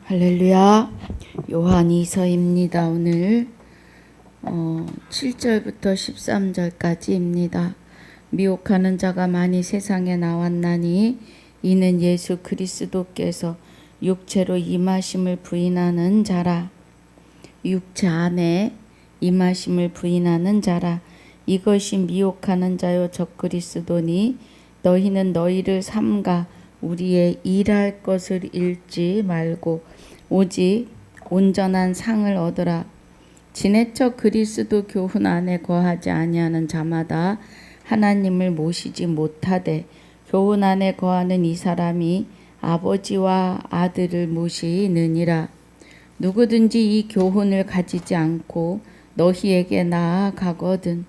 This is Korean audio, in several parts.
할렐루야. 요한이서입니다. 오늘 7절부터 13절까지입니다. 미혹하는 자가 많이 세상에 나왔나니 이는 예수 그리스도께서 육체로 임하심을 부인하는 자라. 육체 안에 임하심을 부인하는 자라. 이것이 미혹하는 자요 적그리스도니 너희는 너희를 삼가 우리의 일할 것을 잃지 말고 오직 온전한 상을 얻으라. 지내쳐 그리스도 교훈 안에 거하지 아니하는 자마다 하나님을 모시지 못하되 교훈 안에 거하는 이 사람이 아버지와 아들을 모시느니라. 누구든지 이 교훈을 가지지 않고 너희에게 나아가거든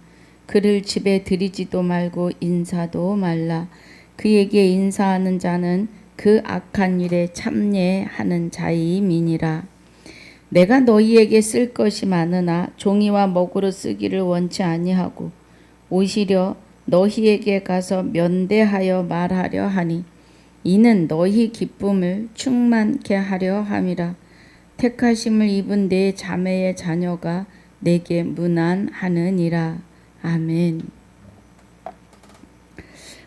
그를 집에 들이지도 말고 인사도 말라. 그에게 인사하는 자는 그 악한 일에 참여하는 자임이니라. 내가 너희에게 쓸 것이 많으나 종이와 먹으로 쓰기를 원치 아니하고 오히려 너희에게 가서 면대하여 말하려 하니 이는 너희 기쁨을 충만케 하려 함이라. 택하심을 입은 내 자매의 자녀가 내게 문안하느니라. 아멘.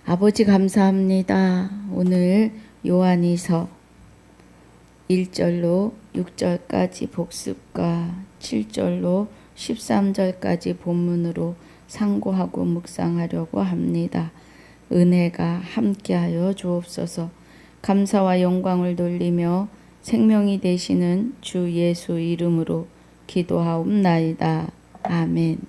아버지 감사합니다. 오늘 요한이서 1절로 6절까지 복습과 7절로 13절까지 본문으로 상고하고 묵상하려고 합니다. 은혜가 함께하여 주옵소서. 감사와 영광을 돌리며 생명이 되시는 주 예수 이름으로 기도하옵나이다. 아멘.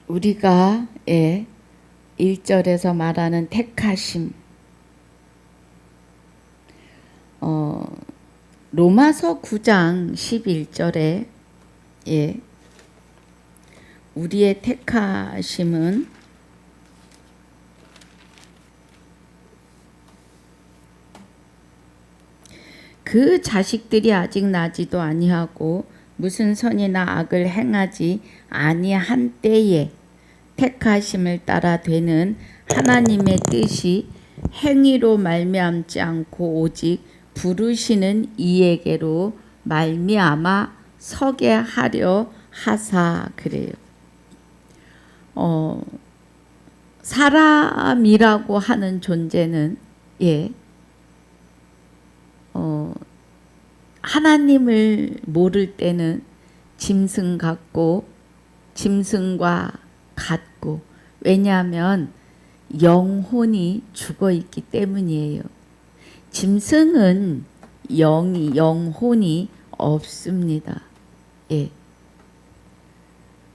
우리가 1절에서 말하는 택하심, 로마서 9장 11절에 우리의 택하심은 그 자식들이 아직 나지도 아니하고 무슨 선이나 악을 행하지 아니한 때에 택하심을 따라 되는 하나님의 뜻이 행위로 말미암지 않고 오직 부르시는 이에게로 말미암아 서게 하려 하사 그래요. 사람이라고 하는 존재는 하나님을 모를 때는 짐승 같고 짐승과 같고 왜냐하면 영혼이 죽어 있기 때문이에요. 짐승은 영혼이 없습니다.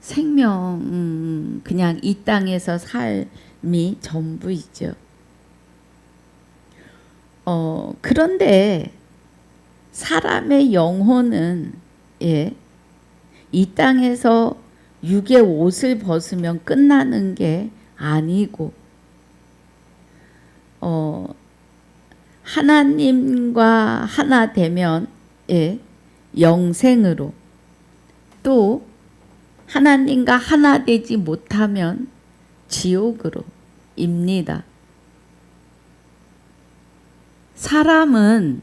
생명 그냥 이 땅에서 삶이 전부이죠. 그런데 사람의 영혼은 이 땅에서 육의 옷을 벗으면 끝나는 게 아니고 하나님과 하나 되면 영생으로 또 하나님과 하나 되지 못하면 지옥으로 입니다. 사람은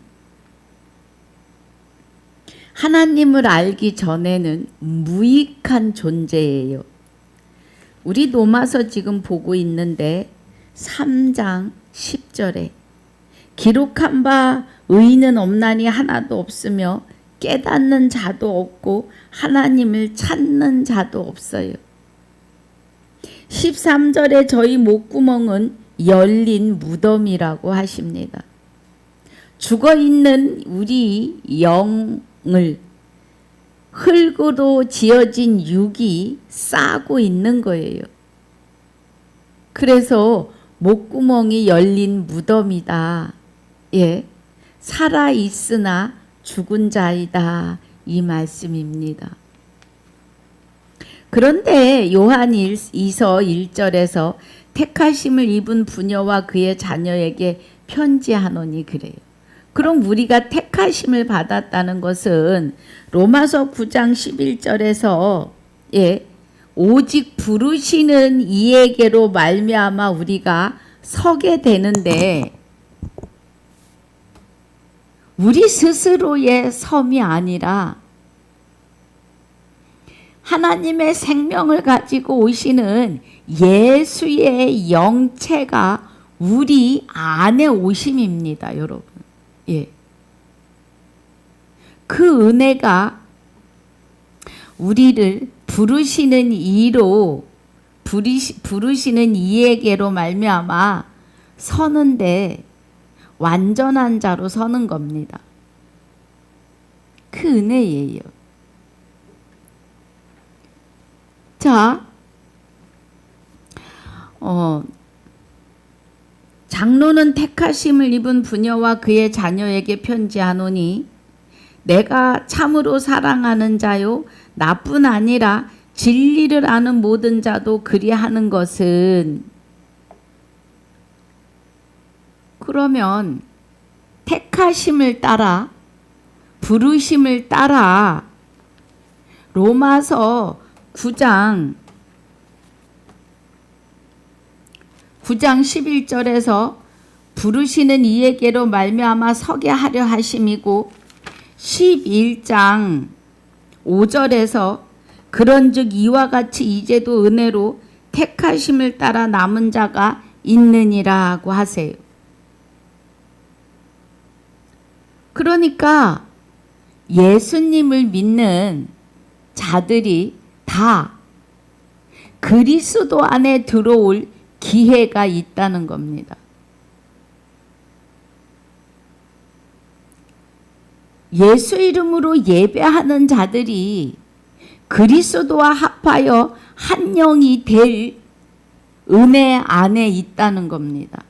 하나님을 알기 전에는 무익한 존재예요. 우리 로마서 지금 보고 있는데 3장 10절에 기록한 바 의인은 없나니 하나도 없으며 깨닫는 자도 없고 하나님을 찾는 자도 없어요. 13절에 저희 목구멍은 열린 무덤이라고 하십니다. 죽어있는 우리 영을 흙으로 지어진 육이 싸고 있는 거예요. 그래서 목구멍이 열린 무덤이다. 살아있으나 죽은 자이다. 이 말씀입니다. 그런데 요한이서 1절에서 택하심을 입은 부녀와 그의 자녀에게 편지하노니 그래요. 그럼 우리가 택하심을 받았다는 것은 로마서 9장 11절에서 오직 부르시는 이에게로 말미암아 우리가 서게 되는데 우리 스스로의 섬이 아니라 하나님의 생명을 가지고 오시는 예수의 영체가 우리 안에 오심입니다, 여러분. 예. 그 은혜가 우리를 부르시는 이로 부르시는 이에게로 말미암아 서는데 완전한 자로 서는 겁니다. 그 은혜예요. 자, 장로는 택하심을 입은 부녀와 그의 자녀에게 편지하노니 내가 참으로 사랑하는 자요 나뿐 아니라 진리를 아는 모든 자도 그리하는 것은, 그러면 택하심을 따라 부르심을 따라 로마서 9장 11절에서 부르시는 이에게로 말미암아 서게 하려 하심이고 11장 5절에서 그런즉 이와 같이 이제도 은혜로 택하심을 따라 남은 자가 있느니라고 하세요. 그러니까 예수님을 믿는 자들이 다 그리스도 안에 들어올 기회가 있다는 겁니다. 예수 이름으로 예배하는 자들이 그리스도와 합하여 한 영이 될 은혜 안에 있다는 겁니다.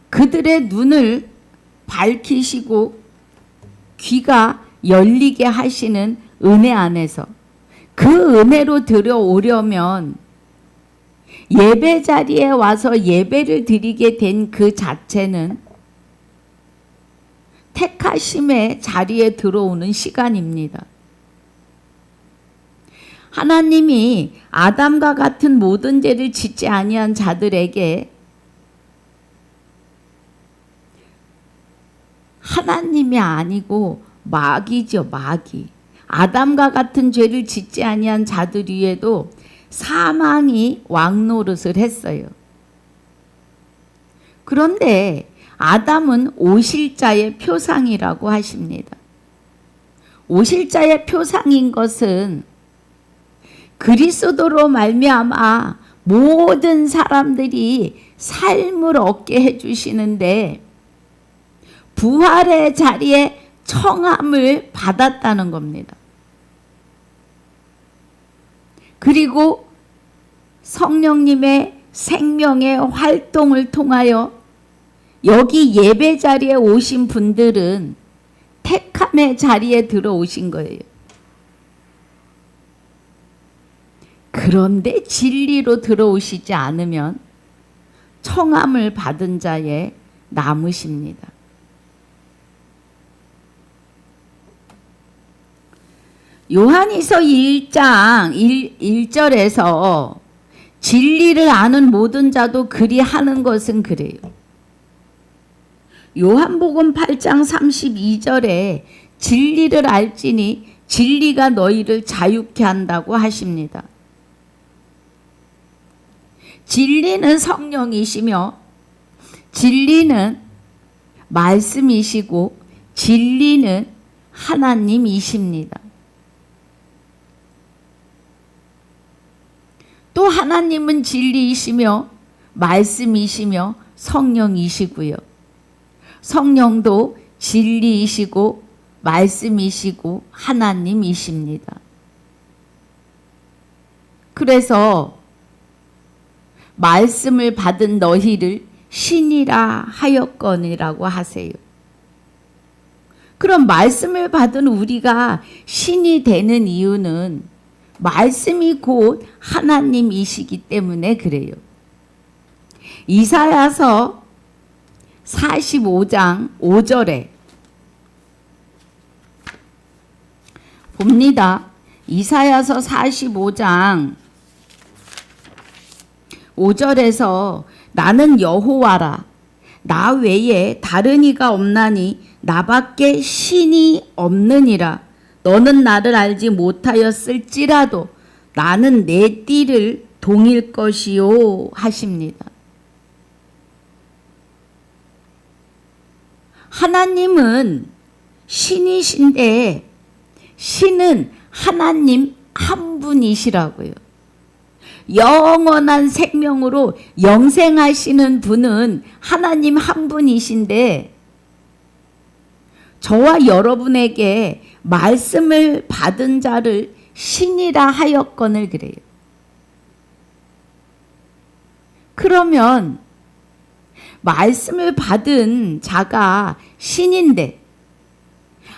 그들의 눈을 밝히시고 귀가 열리게 하시는 은혜 안에서 그 은혜로 들어오려면 예배 자리에 와서 예배를 드리게 된 그 자체는 택하심의 자리에 들어오는 시간입니다. 하나님이 아담과 같은 모든 죄를 짓지 아니한 자들에게 하나님이 아니고 마귀죠, 마귀. 아담과 같은 죄를 짓지 아니한 자들 위에도 사망이 왕노릇을 했어요. 그런데 아담은 오실자의 표상이라고 하십니다. 오실자의 표상인 것은 그리스도로 말미암아 모든 사람들이 삶을 얻게 해주시는데 부활의 자리에 청함을 받았다는 겁니다. 그리고 성령님의 생명의 활동을 통하여 여기 예배 자리에 오신 분들은 택함의 자리에 들어오신 거예요. 그런데 진리로 들어오시지 않으면 청함을 받은 자에 남으십니다. 요한일서 1장 1절에서 진리를 아는 모든 자도 그리하는 것은 그래요. 요한복음 8장 32절에 진리를 알지니 진리가 너희를 자유케 한다고 하십니다. 진리는 성령이시며 진리는 말씀이시고 진리는 하나님이십니다. 또 하나님은 진리이시며 말씀이시며 성령이시고요. 성령도 진리이시고 말씀이시고 하나님이십니다. 그래서 말씀을 받은 너희를 신이라 하였거니라고 하세요. 그럼 말씀을 받은 우리가 신이 되는 이유는 말씀이 곧 하나님이시기 때문에 그래요. 이사야서 45장 5절에 봅니다. 이사야서 45장 5절에서 나는 여호와라 나 외에 다른 이가 없나니 나밖에 신이 없느니라 너는 나를 알지 못하였을지라도 나는 내 띠를 동일 것이요 하십니다. 하나님은 신이신데 신은 하나님 한 분이시라고요. 영원한 생명으로 영생하시는 분은 하나님 한 분이신데 저와 여러분에게 말씀을 받은 자를 신이라 하였거늘 그래요. 그러면 말씀을 받은 자가 신인데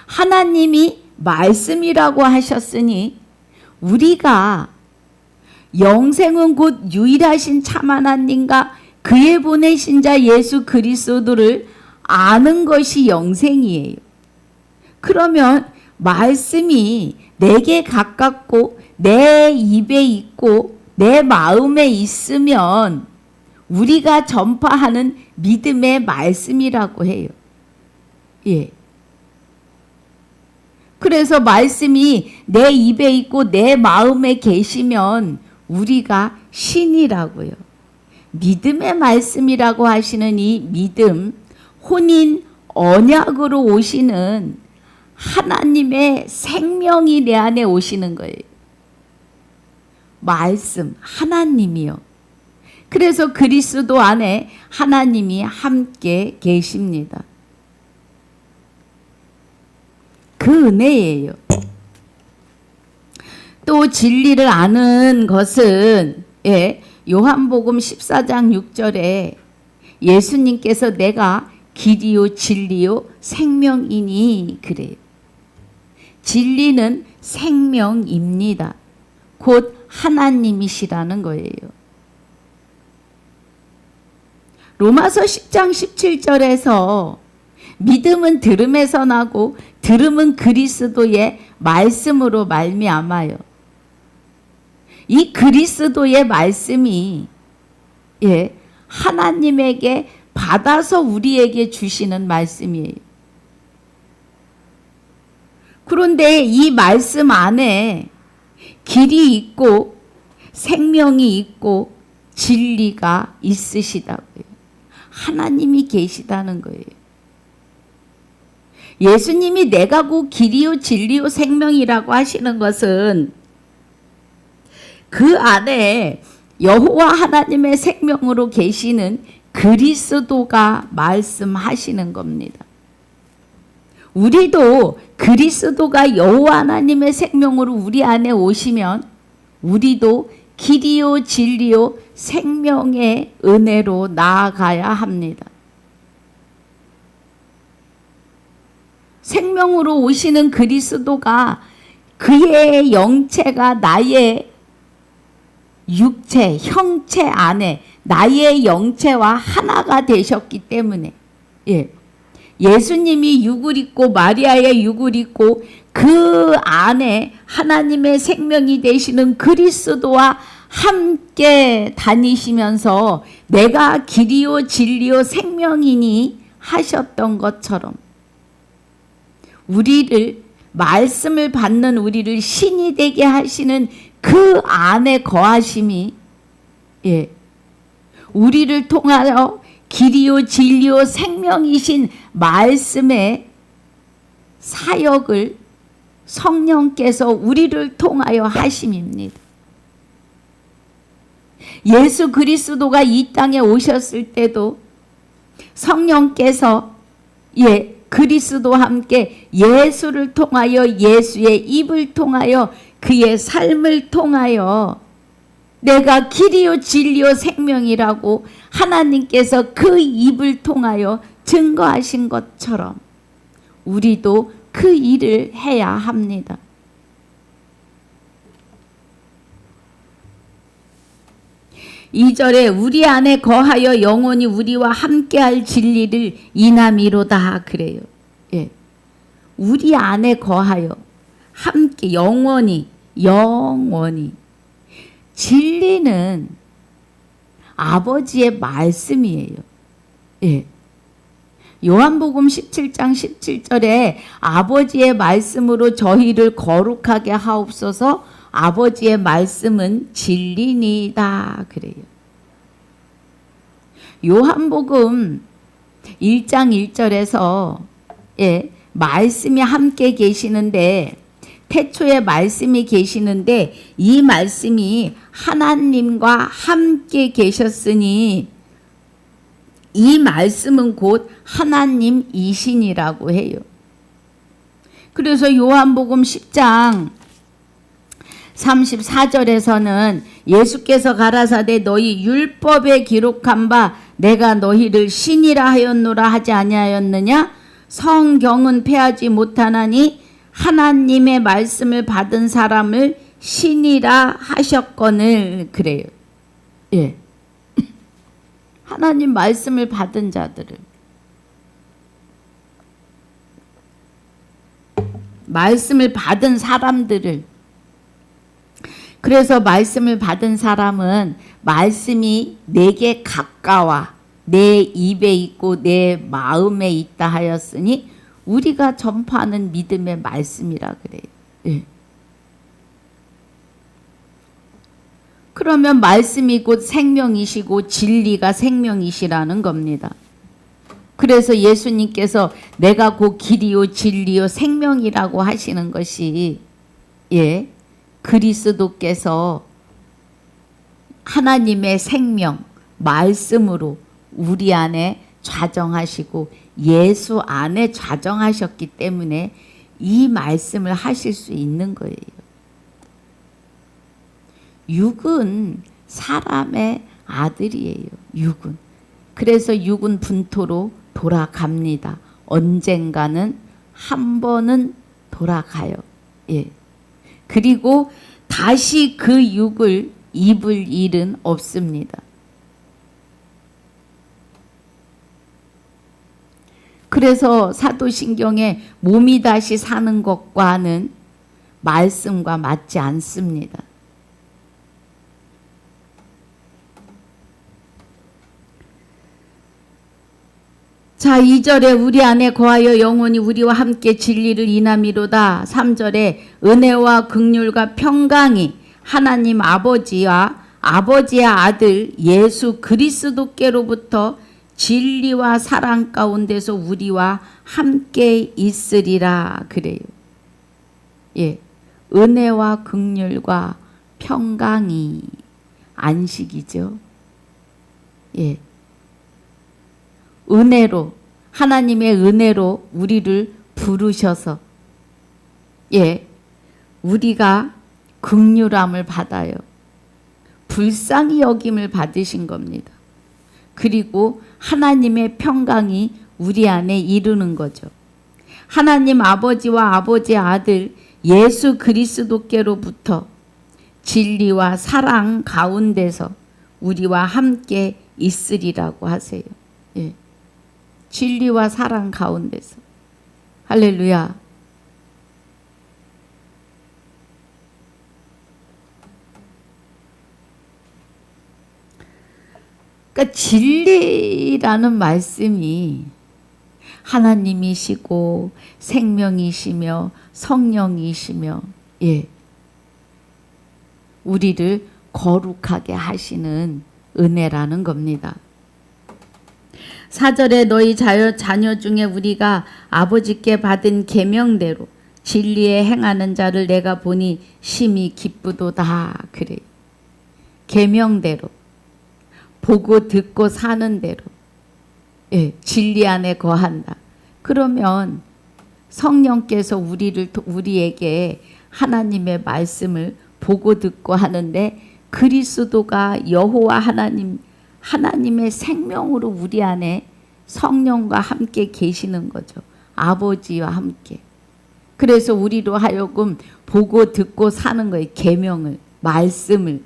하나님이 말씀이라고 하셨으니 우리가 영생은 곧 유일하신 참 하나님과 그의 보내신 자 예수 그리스도를 아는 것이 영생이에요. 그러면 말씀이 내게 가깝고 내 입에 있고 내 마음에 있으면 우리가 전파하는 믿음의 말씀이라고 해요. 예. 그래서 말씀이 내 입에 있고 내 마음에 계시면 우리가 신이라고요. 믿음의 말씀이라고 하시는 이 믿음, 혼인 언약으로 오시는 하나님의 생명이 내 안에 오시는 거예요. 말씀, 하나님이요. 그래서 그리스도 안에 하나님이 함께 계십니다. 그 은혜예요. 또 진리를 아는 것은 요한복음 14장 6절에 예수님께서 내가 길이요 진리요 생명이니 그래요. 진리는 생명입니다. 곧 하나님이시라는 거예요. 로마서 10장 17절에서 믿음은 들음에서 나고 들음은 그리스도의 말씀으로 말미암아요. 이 그리스도의 말씀이 하나님에게 받아서 우리에게 주시는 말씀이에요. 그런데 이 말씀 안에 길이 있고 생명이 있고 진리가 있으시다고요. 하나님이 계시다는 거예요. 예수님이 내가 곧 길이요 진리요 생명이라고 하시는 것은 그 안에 여호와 하나님의 생명으로 계시는 그리스도가 말씀하시는 겁니다. 우리도 그리스도가 여호와 하나님의 생명으로 우리 안에 오시면 우리도 길이요 진리요 생명의 은혜로 나아가야 합니다. 생명으로 오시는 그리스도가 그의 영체가 나의 육체, 형체 안에 나의 영체와 하나가 되셨기 때문에 예수님이 육을 입고 마리아의 육을 입고 그 안에 하나님의 생명이 되시는 그리스도와 함께 다니시면서 내가 길이요 진리요 생명이니 하셨던 것처럼 우리를 말씀을 받는 우리를 신이 되게 하시는 그 안에 거하심이 우리를 통하여 길이요 진리요 생명이신 말씀의 사역을 성령께서 우리를 통하여 하심입니다. 예수 그리스도가 이 땅에 오셨을 때도 성령께서 그리스도와 함께 예수를 통하여 예수의 입을 통하여 그의 삶을 통하여 내가 길이요 진리요 생명이라고 하나님께서 그 입을 통하여 증거하신 것처럼 우리도 그 일을 해야 합니다. 이 절에 우리 안에 거하여 영원히 우리와 함께할 진리를 인함이로다 그래요. 우리 안에 거하여 함께 영원히 영원히. 진리는 아버지의 말씀이에요. 예. 요한복음 17장 17절에 아버지의 말씀으로 저희를 거룩하게 하옵소서, 아버지의 말씀은 진리니이다 그래요. 요한복음 1장 1절에서 말씀이 함께 계시는데, 태초에 말씀이 계시는데 이 말씀이 하나님과 함께 계셨으니 이 말씀은 곧 하나님이시니라고 해요. 그래서 요한복음 10장 34절에서는 예수께서 가라사대 너희 율법에 기록한 바 내가 너희를 신이라 하였노라 하지 아니하였느냐? 성경은 패하지 못하나니 하나님의 말씀을 받은 사람을 신이라 하셨거늘 그래요. 예. 하나님 말씀을 받은 자들을, 말씀을 받은 사람들을. 그래서 말씀을 받은 사람은 말씀이 내게 가까워 내 입에 있고 내 마음에 있다 하였으니 우리가 전파하는 믿음의 말씀이라 그래요. 예. 그러면 말씀이 곧 생명이시고 진리가 생명이시라는 겁니다. 그래서 예수님께서 내가 곧 길이요 진리요 생명이라고 하시는 것이 그리스도께서 하나님의 생명 말씀으로 우리 안에 좌정하시고 예수 안에 좌정하셨기 때문에 이 말씀을 하실 수 있는 거예요. 육은 사람의 아들이에요. 육은. 그래서 육은 분토로 돌아갑니다. 언젠가는 한 번은 돌아가요. 예. 그리고 다시 그 육을 입을 일은 없습니다. 그래서 사도신경에 몸이 다시 사는 것과는 말씀과 맞지 않습니다. 자, 2절에 우리 안에 거하여 영원히 우리와 함께 진리를 인함이로다. 3절에 은혜와 긍휼과 평강이 하나님 아버지와 아버지의 아들 예수 그리스도께로부터 진리와 사랑 가운데서 우리와 함께 있으리라 그래요. 예, 은혜와 긍휼과 평강이 안식이죠. 예, 은혜로, 하나님의 은혜로 우리를 부르셔서 우리가 긍휼함을 받아요. 불쌍히 여김을 받으신 겁니다. 그리고 하나님의 평강이 우리 안에 이루는 거죠. 하나님 아버지와 아버지의 아들 예수 그리스도께로부터 진리와 사랑 가운데서 우리와 함께 있으리라고 하세요. 예. 진리와 사랑 가운데서. 할렐루야. 그러니까 진리라는 말씀이 하나님이시고 생명이시며 성령이시며 우리를 거룩하게 하시는 은혜라는 겁니다. 4절에 너희 자녀 중에 우리가 아버지께 받은 계명대로 진리에 행하는 자를 내가 보니 심히 기쁘도다 그래요. 계명대로 보고 듣고 사는 대로 진리 안에 거한다. 그러면 성령께서 우리에게 하나님의 말씀을 보고 듣고 하는데 그리스도가 여호와 하나님의 생명으로 우리 안에 성령과 함께 계시는 거죠. 아버지와 함께. 그래서 우리로 하여금 보고 듣고 사는 거예요. 계명을, 말씀을.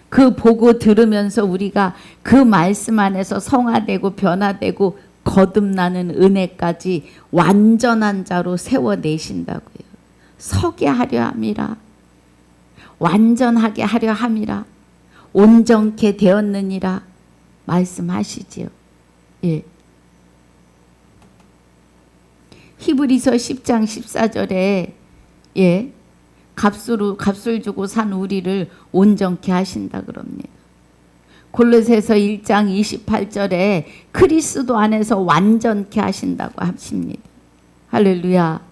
그 보고 들으면서 우리가 그 말씀 안에서 성화되고 변화되고 거듭나는 은혜까지 완전한 자로 세워내신다고요. 서게 하려 함이라. 완전하게 하려 함이라. 온전케 되었느니라 말씀하시지요. 예. 히브리서 10장 14절에 예, 값을 주고 산 우리를 온전케 하신다 그럽니다. 골로새서 1장 28절에 그리스도 안에서 완전케 하신다고 하십니다. 할렐루야.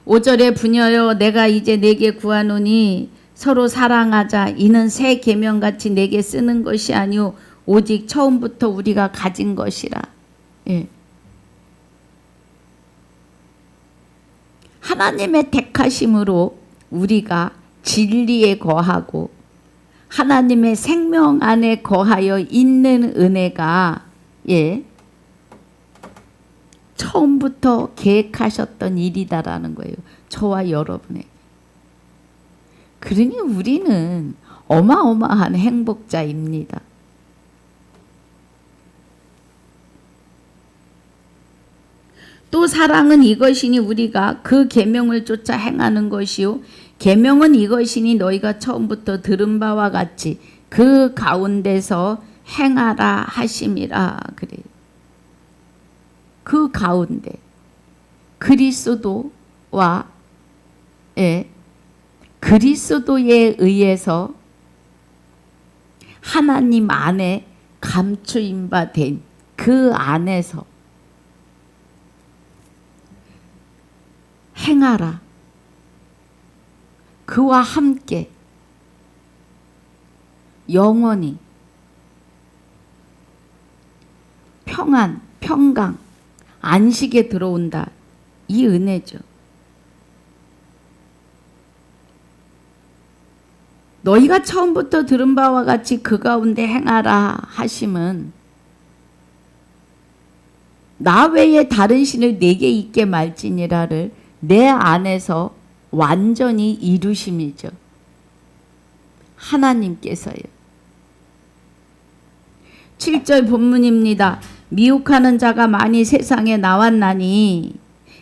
5절에 부녀여 내가 이제 내게 구하노니 서로 사랑하자. 이는 새 계명같이 내게 쓰는 것이 아니오 오직 처음부터 우리가 가진 것이라. 예. 하나님의 택하심으로 우리가 진리에 거하고 하나님의 생명 안에 거하여 있는 은혜가 예, 처음부터 계획하셨던 일이다라는 거예요. 저와 여러분에게. 그러니 우리는 어마어마한 행복자입니다. 또 사랑은 이것이니 우리가 그 계명을 쫓아 행하는 것이요 계명은 이것이니 너희가 처음부터 들은 바와 같이 그 가운데서 행하라 하심이라 그래요. 그 가운데 그리스도와 그리스도에 의해서 하나님 안에 감추인 바 된 그 안에서 행하라. 그와 함께 영원히 평안, 평강, 안식에 들어온다. 이 은혜죠. 너희가 처음부터 들은 바와 같이 그 가운데 행하라 하심은 나 외에 다른 신을 내게 있게 말지니라를 내 안에서 완전히 이루심이죠. 하나님께서요. 7절 본문입니다. 미혹하는 자가 많이 세상에 나왔나니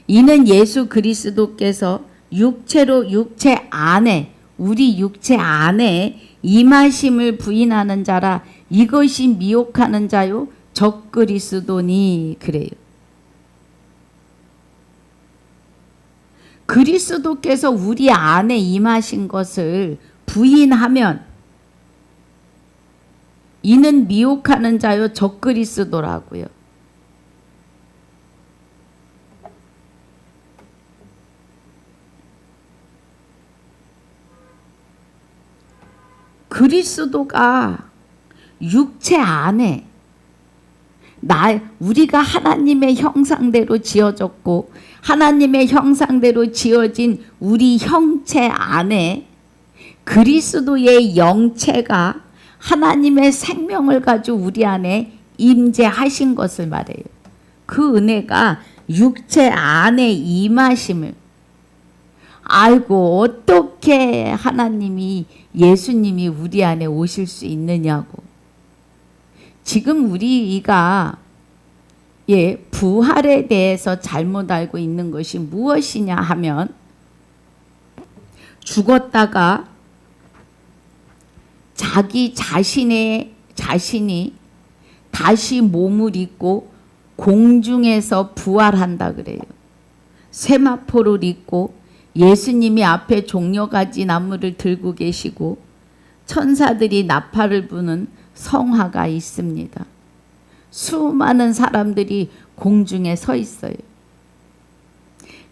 이는 예수 그리스도께서 육체로 육체 안에 우리 육체 안에 임하심을 부인하는 자라. 이것이 미혹하는 자요 적그리스도니 그래요. 그리스도께서 우리 안에 임하신 것을 부인하면 이는 미혹하는 자요 적그리스도라고요. 그리스도가 육체 안에 우리가 하나님의 형상대로 지어졌고 하나님의 형상대로 지어진 우리 형체 안에 그리스도의 영체가 하나님의 생명을 가지고 우리 안에 임재하신 것을 말해요. 그 은혜가 육체 안에 임하심을 알고 어떻게 하나님이 예수님이 우리 안에 오실 수 있느냐고. 지금 우리가 부활에 대해서 잘못 알고 있는 것이 무엇이냐 하면 죽었다가 자기 자신이 다시 몸을 입고 공중에서 부활한다 그래요. 세마포를 입고 예수님이 앞에 종려가지 나무를 들고 계시고 천사들이 나팔을 부는 성화가 있습니다. 수많은 사람들이 공중에 서 있어요.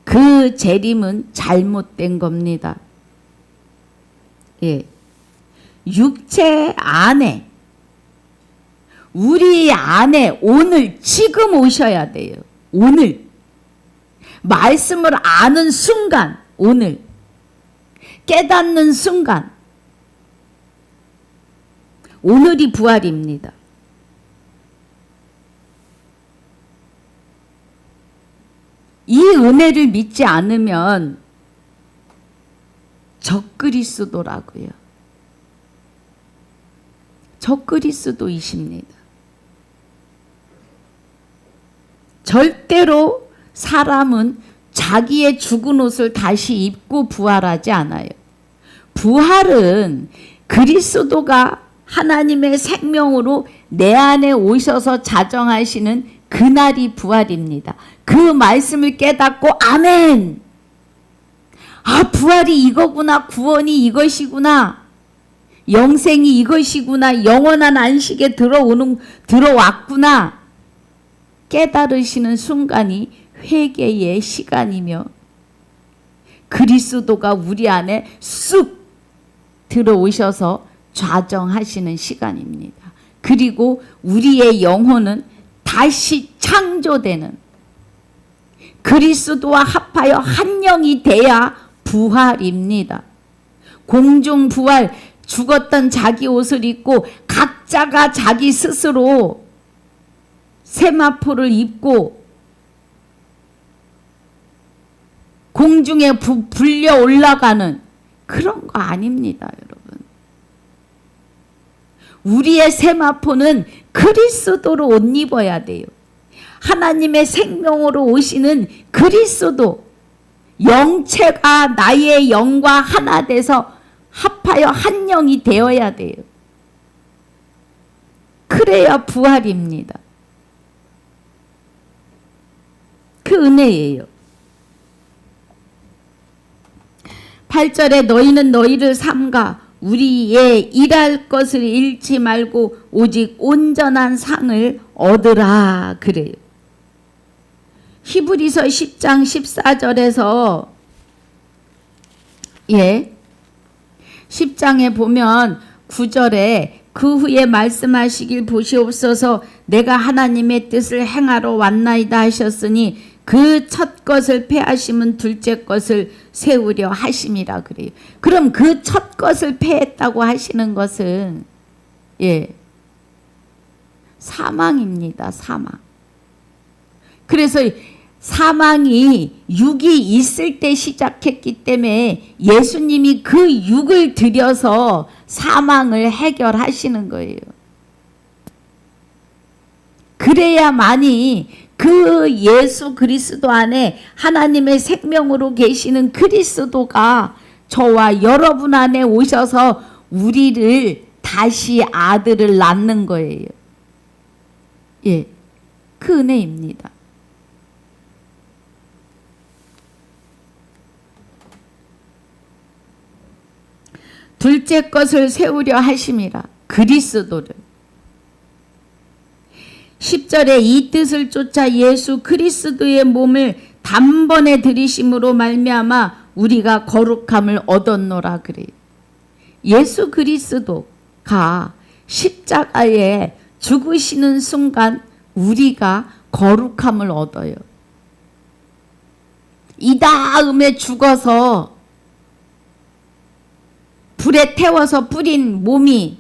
그 재림은 잘못된 겁니다. 육체 안에 우리 안에 오늘 지금 오셔야 돼요. 오늘 말씀을 아는 순간 오늘 깨닫는 순간 오늘이 부활입니다. 이 은혜를 믿지 않으면 적그리스도라고요. 적그리스도이십니다. 절대로 사람은 자기의 죽은 옷을 다시 입고 부활하지 않아요. 부활은 그리스도가 하나님의 생명으로 내 안에 오셔서 자정하시는 그날이 부활입니다. 그 말씀을 깨닫고 아멘. 아, 부활이 이거구나. 구원이 이것이구나. 영생이 이것이구나. 영원한 안식에 들어왔구나. 깨달으시는 순간이 회개의 시간이며 그리스도가 우리 안에 쑥 들어오셔서 좌정하시는 시간입니다. 그리고 우리의 영혼은 다시 창조되는, 그리스도와 합하여 한 영이 돼야 부활입니다. 공중 부활, 죽었던 자기 옷을 입고 각자가 자기 스스로 세마포를 입고 공중에 불려 올라가는 그런 거 아닙니다, 여러분. 우리의 세마포는 그리스도로 옷 입어야 돼요. 하나님의 생명으로 오시는 그리스도, 영체가 나의 영과 하나 돼서 합하여 한 영이 되어야 돼요. 그래야 부활입니다. 그 은혜예요. 8절에 너희는 너희를 삼가 우리의 일할 것을 잃지 말고 오직 온전한 상을 얻으라 그래요. 히브리서 10장 14절에서 10장에 보면 9절에 그 후에 말씀하시길 보시옵소서 내가 하나님의 뜻을 행하러 왔나이다 하셨으니 그 첫 것을 패하심은 둘째 것을 세우려 하심이라 그래요. 그럼 그 첫 것을 패했다고 하시는 것은 사망입니다. 사망. 그래서 사망이 육이 있을 때 시작했기 때문에 예수님이 그 육을 들여서 사망을 해결하시는 거예요. 그래야만이 그 예수 그리스도 안에 하나님의 생명으로 계시는 그리스도가 저와 여러분 안에 오셔서 우리를 다시 아들을 낳는 거예요. 그 은혜입니다. 둘째 것을 세우려 하심이라. 그리스도를. 10절에 이 뜻을 쫓아 예수 그리스도의 몸을 단번에 들이심으로 말미암아 우리가 거룩함을 얻었노라 그래요. 예수 그리스도가 십자가에 죽으시는 순간 우리가 거룩함을 얻어요. 이 다음에 죽어서 불에 태워서 뿌린 몸이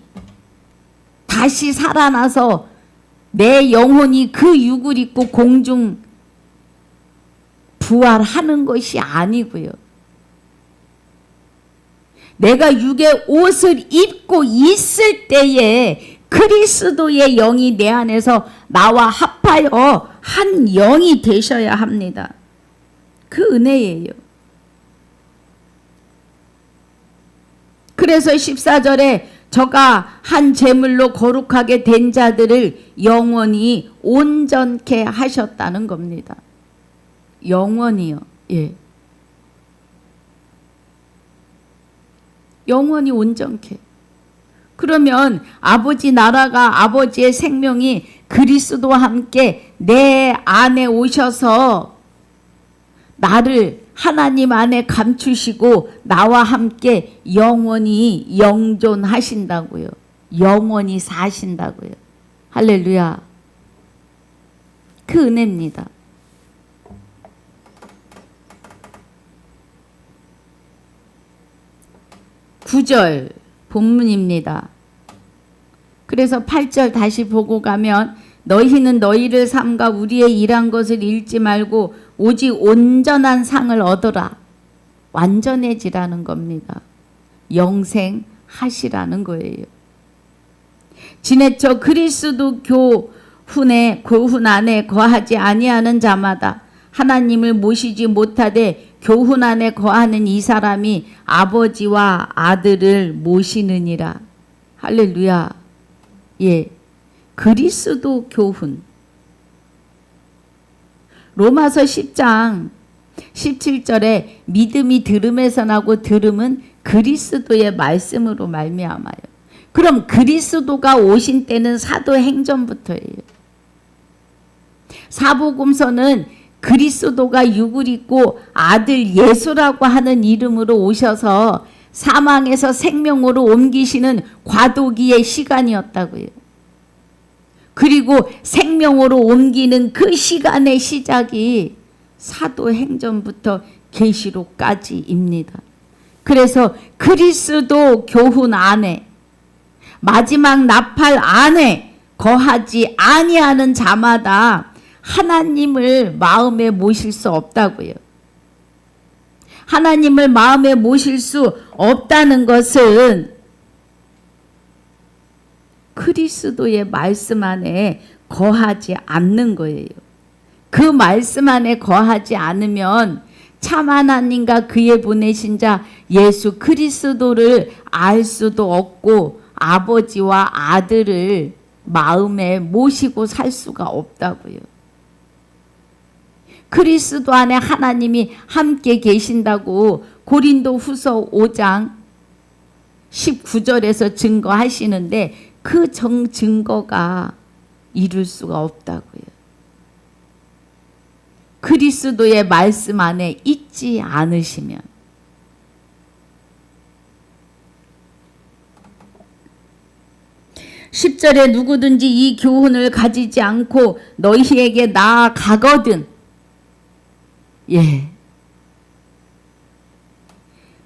다시 살아나서 내 영혼이 그 육을 입고 공중 부활하는 것이 아니고요. 내가 육의 옷을 입고 있을 때에 그리스도의 영이 내 안에서 나와 합하여 한 영이 되셔야 합니다. 그 은혜예요. 그래서 14절에 저가 한 제물로 거룩하게 된 자들을 영원히 온전케 하셨다는 겁니다. 영원히요. 영원히 온전케. 그러면 아버지 나라가, 아버지의 생명이 그리스도와 함께 내 안에 오셔서 나를 하나님 안에 감추시고 나와 함께 영원히 영존하신다고요. 영원히 사신다고요. 할렐루야. 그 은혜입니다. (9절) 본문입니다. 그래서 8절 다시 보고 가면 너희는 너희를 삼가 우리의 일한 것을 잃지 말고 오직 온전한 상을 얻어라. 완전해지라는 겁니다. 영생하시라는 거예요. 지내쳐 그리스도 교훈 안에 거하지 아니하는 자마다 하나님을 모시지 못하되 교훈 안에 거하는 이 사람이 아버지와 아들을 모시느니라. 할렐루야. 예, 그리스도 교훈. 로마서 10장 17절에 믿음이 들음에서 나고 들음은 그리스도의 말씀으로 말미암아요. 그럼 그리스도가 오신 때는 사도행전부터예요. 사복음서는 그리스도가 육을 입고 아들 예수라고 하는 이름으로 오셔서 사망에서 생명으로 옮기시는 과도기의 시간이었다고요. 그리고 생명으로 옮기는 그 시간의 시작이 사도행전부터 계시록까지입니다. 그래서 그리스도 교훈 안에, 마지막 나팔 안에 거하지 아니하는 자마다 하나님을 마음에 모실 수 없다고요. 하나님을 마음에 모실 수 없다는 것은 그리스도의 말씀 안에 거하지 않는 거예요. 그 말씀 안에 거하지 않으면 참 하나님과 그의 보내신 자 예수 그리스도를 알 수도 없고 아버지와 아들을 마음에 모시고 살 수가 없다고요. 그리스도 안에 하나님이 함께 계신다고 고린도 후서 5장 19절에서 증거하시는데 그 증거가 이룰 수가 없다고요. 그리스도의 말씀 안에 있지 않으시면. 10절에 누구든지 이 교훈을 가지지 않고 너희에게 나아가거든. 예.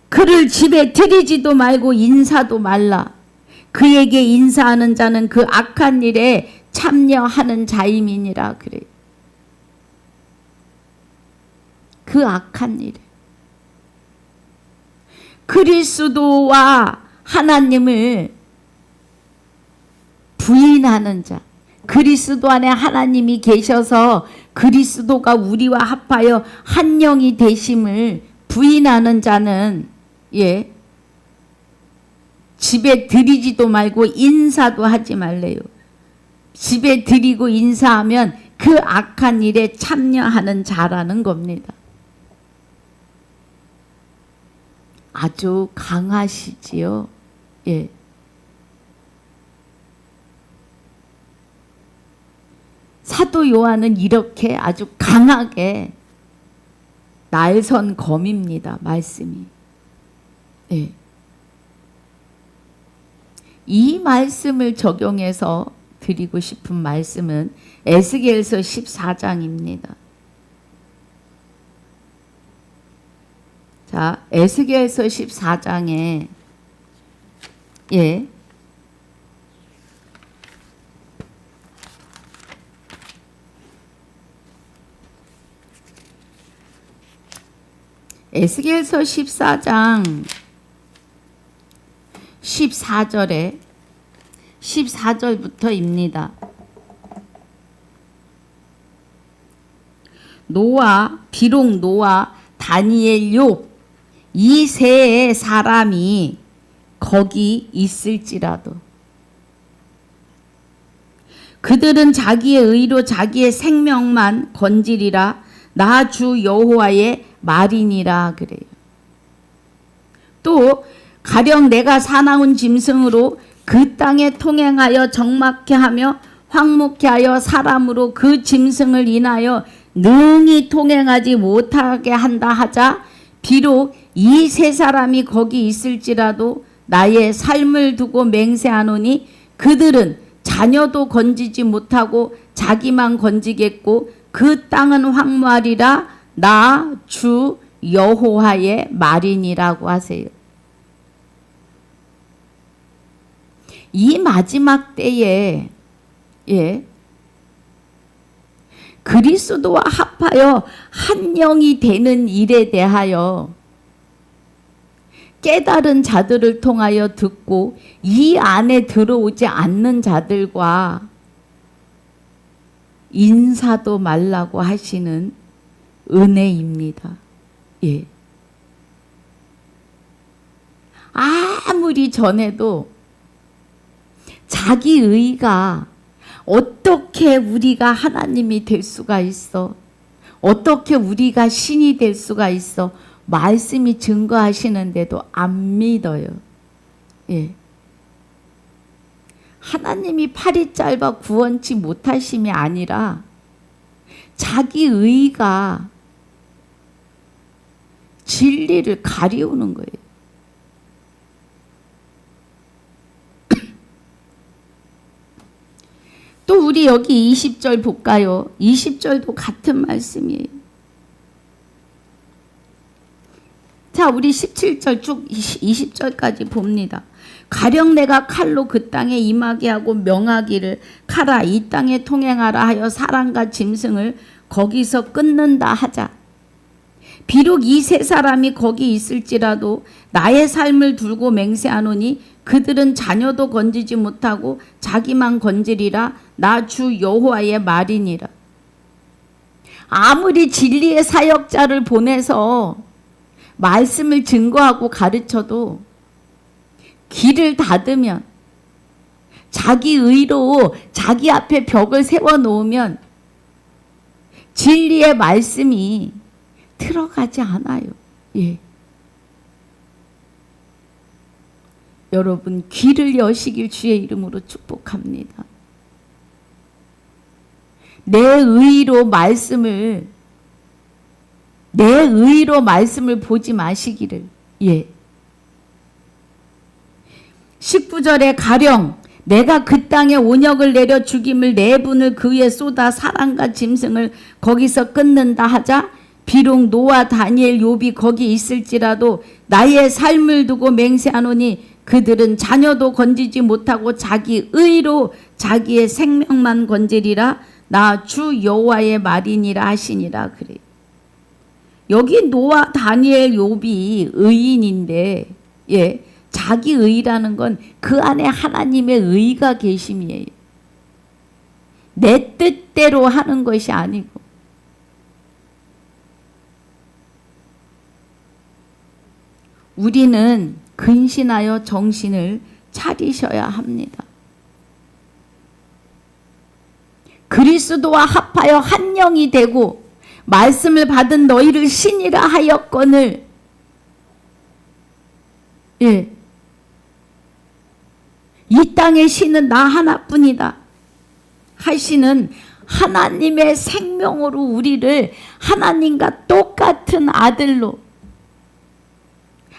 그를 집에 들이지도 말고 인사도 말라. 그에게 인사하는 자는 그 악한 일에 참여하는 자임이니라 그래. 그 악한 일에. 그리스도와 하나님을 부인하는 자, 그리스도 안에 하나님이 계셔서 그리스도가 우리와 합하여 한 영이 되심을 부인하는 자는 예, 집에 들이지도 말고 인사도 하지 말래요. 집에 들이고 인사하면 그 악한 일에 참여하는 자라는 겁니다. 아주 강하시지요. 예. 사도 요한은 이렇게 아주 강하게 날선 검입니다. 말씀이. 예. 이 말씀을 적용해서 드리고 싶은 말씀은 에스겔서 14장입니다. 자, 에스겔서 14장에 예. 에스겔서 14장 14절부터입니다. 비록 노아, 다니엘, 욥 이 세 사람이 거기 있을지라도 그들은 자기의 의로 자기의 생명만 건지리라. 나 주 여호와의 말이니라 그래요. 또 가령 내가 사나운 짐승으로 그 땅에 통행하여 적막케 하며 황무케 하여 사람으로 그 짐승을 인하여 능히 통행하지 못하게 한다 하자 비록 이 세 사람이 거기 있을지라도 나의 삶을 두고 맹세하노니 그들은 자녀도 건지지 못하고 자기만 건지겠고 그 땅은 황무하리라. 나 주 여호와의 말이니라고 하세요. 이 마지막 때에 예, 그리스도와 합하여 한 영이 되는 일에 대하여 깨달은 자들을 통하여 듣고 이 안에 들어오지 않는 자들과 인사도 말라고 하시는 은혜입니다. 예. 아무리 전해도 자기 의가 어떻게 우리가 하나님이 될 수가 있어? 어떻게 우리가 신이 될 수가 있어? 말씀이 증거하시는데도 안 믿어요. 예. 하나님이 팔이 짧아 구원치 못하심이 아니라 자기 의가 진리를 가리우는 거예요. 또 우리 여기 20절 볼까요? 20절도 같은 말씀이에요. 자, 우리 17절 쭉 20절까지 봅니다. 가령 내가 칼로 그 땅에 임하게 하고 명하기를 가라 이 땅에 통행하라 하여 사람과 짐승을 거기서 끊는다 하자. 비록 이 세 사람이 거기 있을지라도 나의 삶을 두고 맹세하노니 그들은 자녀도 건지지 못하고 자기만 건지리라. 나 주 여호와의 말이니라. 아무리 진리의 사역자를 보내서 말씀을 증거하고 가르쳐도 길을 닫으면, 자기 의로 자기 앞에 벽을 세워놓으면 진리의 말씀이 들어가지 않아요. 예. 여러분 귀를 여시길 주의 이름으로 축복합니다. 내 의로 말씀을 보지 마시기를. 예. 19절에 가령 내가 그 땅에 온역을 내려 죽임을 네 분을 그 위에 쏟아 사람과 짐승을 거기서 끊는다 하자. 비록 노아 다니엘 욥이 거기 있을지라도 나의 삶을 두고 맹세하노니 그들은 자녀도 건지지 못하고 자기 의로 자기의 생명만 건지리라. 나 주 여호와의 말이니라 하시니라. 그래. 여기 노아 다니엘 욥이 의인인데, 예, 자기 의라는 건 그 안에 하나님의 의가 계심이에요. 내 뜻대로 하는 것이 아니고. 우리는 근신하여 정신을 차리셔야 합니다. 그리스도와 합하여 한 영이 되고 말씀을 받은 너희를 신이라 하였거늘. 예. 이 땅의 신은 나 하나뿐이다 하시는 하나님의 생명으로 우리를 하나님과 똑같은 아들로,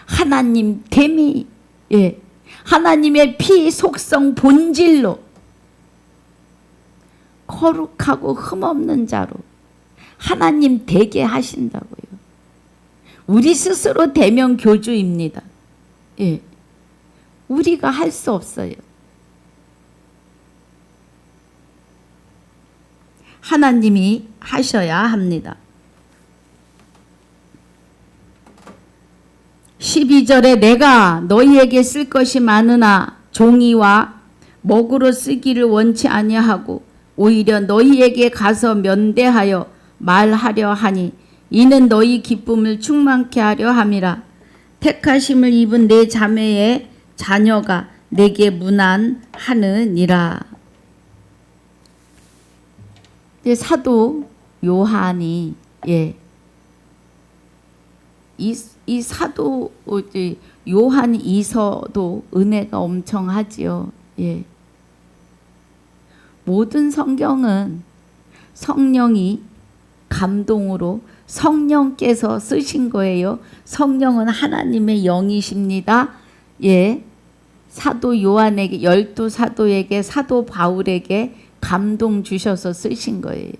하나님 됨이, 예, 하나님의 피 속성 본질로 거룩하고 흠없는 자로 하나님 되게 하신다고요. 우리 스스로 되면 교주입니다. 예, 우리가 할 수 없어요. 하나님이 하셔야 합니다. 12절에 내가 너희에게 쓸 것이 많으나 종이와 먹으로 쓰기를 원치 아니하고 오히려 너희에게 가서 면대하여 말하려 하니 이는 너희 기쁨을 충만케 하려 함이라. 택하심을 입은 내 자매의 자녀가 내게 문안하느니라. 사도 요한이, 예, 이 사도 요한 이서도 은혜가 엄청 하지요. 예. 모든 성경은 성령이 감동으로 성령께서 쓰신 거예요. 성령은 하나님의 영이십니다. 예. 사도 요한에게, 12사도에게, 사도 바울에게 감동 주셔서 쓰신 거예요.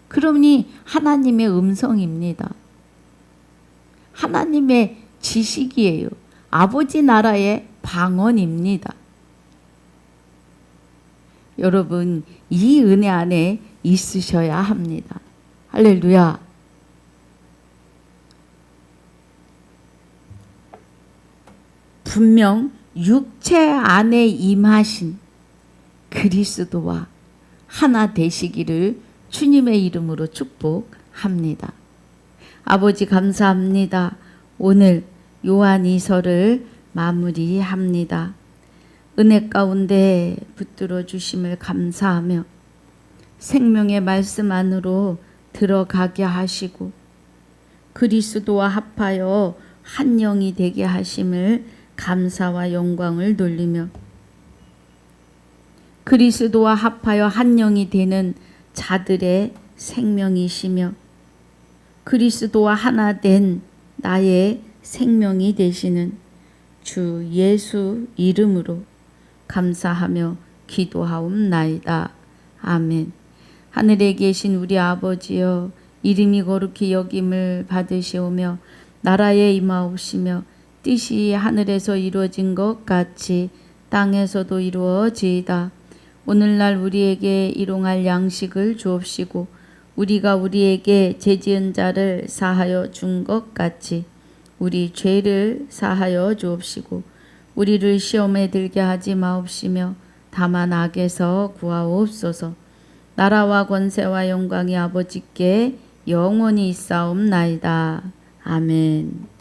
그러니 하나님의 음성입니다. 하나님의 지식이에요. 아버지 나라의 방언입니다. 여러분, 이 은혜 안에 있으셔야 합니다. 할렐루야. 분명 육체 안에 임하신 그리스도와 하나 되시기를 주님의 이름으로 축복합니다. 아버지 감사합니다. 오늘 요한이서를 마무리합니다. 은혜 가운데 붙들어 주심을 감사하며 생명의 말씀 안으로 들어가게 하시고 그리스도와 합하여 한 영이 되게 하심을 감사와 영광을 돌리며 그리스도와 합하여 한 영이 되는 자들의 생명이시며 그리스도와 하나 된 나의 생명이 되시는 주 예수 이름으로 감사하며 기도하옵나이다. 아멘. 하늘에 계신 우리 아버지여, 이름이 거룩히 여김을 받으시오며 나라에 임하옵시며 뜻이 하늘에서 이루어진 것 같이 땅에서도 이루어지이다. 오늘날 우리에게 일용할 양식을 주옵시고 우리가 우리에게 죄지은 자를 사하여 준 것 같이 우리 죄를 사하여 주옵시고 우리를 시험에 들게 하지 마옵시며 다만 악에서 구하옵소서. 나라와 권세와 영광이 아버지께 영원히 있사옵나이다. 아멘.